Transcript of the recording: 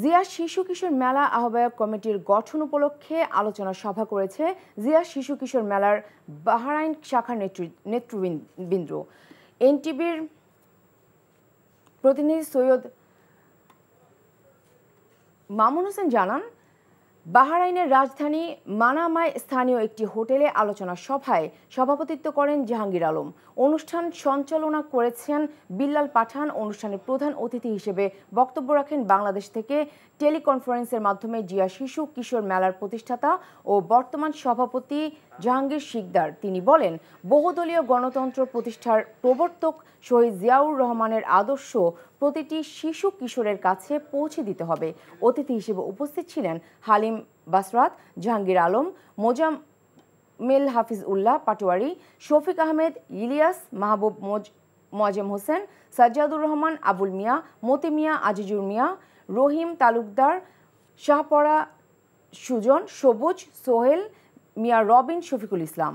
জিয়া শিশু কিশোর মেলা আহ্বায়ক কমিটির গঠন উপলক্ষে আলোচনা সভা করেছে জিয়া শিশু কিশোর মেলার বাহরাইন শাখার নেতৃবৃন্দ। এনটিভির প্রতিনিধি সৈয়দ মামুন হোসেন জানান, বাহরাইনের রাজধানী মানামায় স্থানীয় একটি হোটেলে আলোচনা সভায় সভাপতিত্ব করেন জাহাঙ্গীর আলম। অনুষ্ঠান সঞ্চালনা করেছেন বিল্লাল পাঠান। অনুষ্ঠানের প্রধান অতিথি হিসেবে বক্তব্য রাখেন বাংলাদেশ থেকে টেলিকনফারেন্সের মাধ্যমে জিয়া শিশু কিশোর মেলার প্রতিষ্ঠাতা ও বর্তমান সভাপতি জাহাঙ্গীর শিকদার। তিনি বলেন, বহুদলীয় গণতন্ত্র প্রতিষ্ঠার প্রবর্তক শহীদ জিয়াউর রহমানের আদর্শ প্রতিটি শিশু কিশোরের কাছে পৌঁছে দিতে হবে। অতিথি হিসেবে উপস্থিত ছিলেন হালিম বাসরাত, জাহাঙ্গীর আলম, মোজাম্মেল হাফিজ উল্লাহ পাটোয়ারি, শফিক আহমেদ, ইলিয়াস, মাহবুব মোয়াজ্জেম হোসেন, সাজ্জাদুর রহমান, আবুল মিয়া, মতি মিয়া, আজিজুর মিয়া, রহিম তালুকদার, শাহপরা সুজন, সবুজ, সোহেল মিয়া, রবিন, শফিকুল ইসলাম।